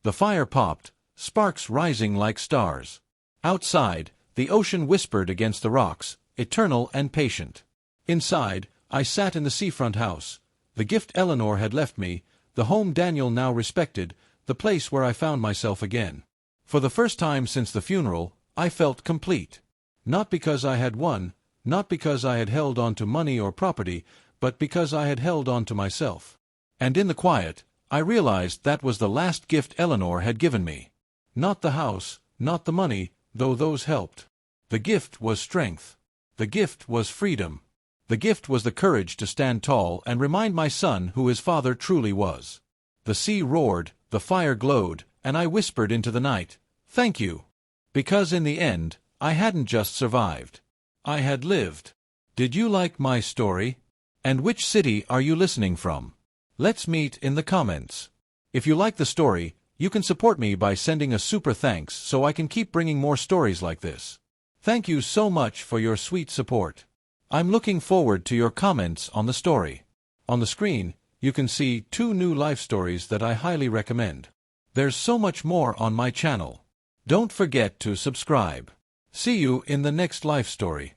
The fire popped, sparks rising like stars. Outside, the ocean whispered against the rocks, eternal and patient. Inside, I sat in the seafront house, the gift Eleanor had left me, the home Daniel now respected, the place where I found myself again. For the first time since the funeral, I felt complete. Not because I had won, not because I had held on to money or property, but because I had held on to myself. And in the quiet, I realized that was the last gift Eleanor had given me. Not the house, not the money, though those helped. The gift was strength. The gift was freedom. The gift was the courage to stand tall and remind my son who his father truly was. The sea roared, the fire glowed, and I whispered into the night, "Thank you." Because in the end, I hadn't just survived. I had lived. Did you like my story? And which city are you listening from? Let's meet in the comments. If you like the story, you can support me by sending a super thanks so I can keep bringing more stories like this. Thank you so much for your sweet support. I'm looking forward to your comments on the story. On the screen, you can see 2 new life stories that I highly recommend. There's so much more on my channel. Don't forget to subscribe. See you in the next life story.